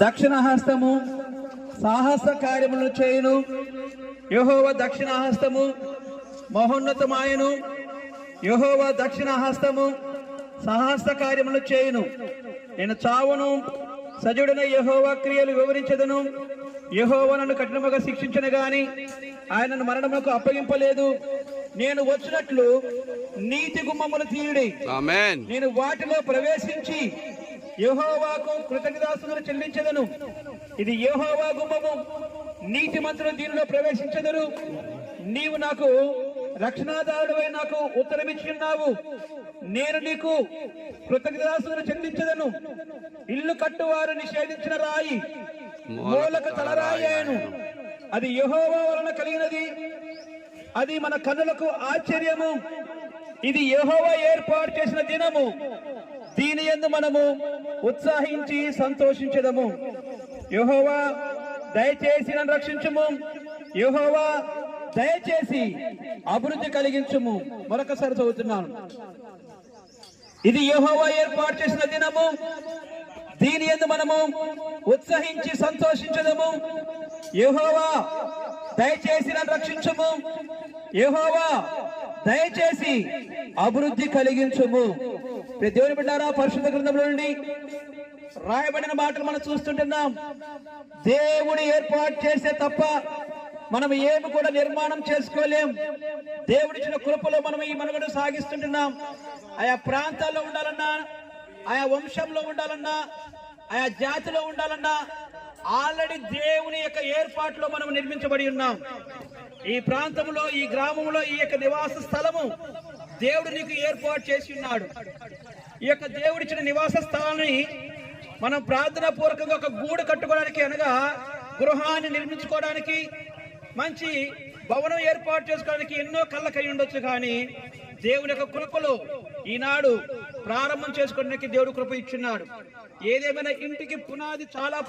దక్షిణ హస్తము సాహస కార్యములను చేయును. యెహోవా దక్షిణ హస్తము మహోన్నతమాయను. యెహోవా దక్షిణ హస్తము సాహస కార్యములు చేయును. నేను చావును, సజుడైన యెహోవా క్రియలు వివరించదను. యెహోవా నన్ను కఠినముగా శిక్షించను గాని ఆయనను మరణములకు అప్పగింపలేదు. నేను వచ్చినట్లు నీతి గుమ్మములు తీయుడి. ఆమేన్. నేను వాటిలో ప్రవేశించి యెహోవాకు కృతజ్ఞతాస్తుతులు చెల్లించదను. ఇది యెహోవా గుమ్మము, నీతి మంత్రులు దీనిలో ప్రవేశించదరు. నీవు నాకు రక్షణాదారుడవై నాకు ఉత్తరమిచ్చున్నావు. నేను నీకు కృతజ్ఞతాస్తుతులు చెల్లించదను. ఇల్లు కట్టువారు నిషేధించిన రాయి మూలకు తలరాయి అయ్యను. అది యెహోవా వలన కలిగినది. అది మన కన్నులకు ఆశ్చర్యము. ఇది యెహోవా ఏర్పాటు చేసిన దినము. దీని యందు మనము ఉత్సాహించి సంతోషించదము. యెహోవా దయచేసి నన్ను రక్షించుము. యెహోవా దయచేసి అభివృద్ధి కలిగించుము. మరొకసారి చదువుతున్నాను. ఇది యెహోవా ఏర్పాటు చేసిన దినము. దీని యందు మనము ఉత్సహించి సంతోషించదము. యెహోవా దయచేసి నన్ను రక్షించుము. యెహోవా దయచేసి అభివృద్ధి కలిగించుము. దేవుని బిడ్డారా, పరిశుద్ధ గ్రంథంలో నుండి రాయబడిన మాటలు మనం చూస్తుంటున్నాం. దేవుడు ఏర్పాటు చేసే తప్ప మనం ఏమి కూడా నిర్మాణం చేసుకోలేం. దేవుడిచ్చిన కృపలో మనం ఈ మనుగడ సాగిస్తుంటున్నాం. ఆయా ప్రాంతాల్లో ఉండాలన్నా, ఆయా వంశంలో ఉండాలన్నా, ఆయా జాతిలో ఉండాలన్నా ఆల్రెడీ దేవుని యొక్క ఏర్పాటులో మనం నిర్మించబడి ఉన్నాం. ఈ ప్రాంతంలో, ఈ గ్రామంలో ఈ యొక్క నివాస స్థలము దేవుడు నీకు ఏర్పాటు చేసి ఉన్నాడు. ఈ యొక్క దేవుడిచ్చిన నివాస స్థలాన్ని మనం ప్రార్థనా పూర్వకంగా ఒక గూడు కట్టుకోవడానికి, అనగా గృహాన్ని నిర్మించుకోవడానికి, మంచి భవనం ఏర్పాటు చేసుకోవడానికి ఎన్నో కళ్ళకై ఉండొచ్చు. కానీ దేవుని యొక్క కృపలో ఈనాడు ప్రారంభం చేసుకోవడానికి దేవుడు కృప ఇచ్చున్నాడు. ఏదేమైనా ఇంటికి పునాది చాలా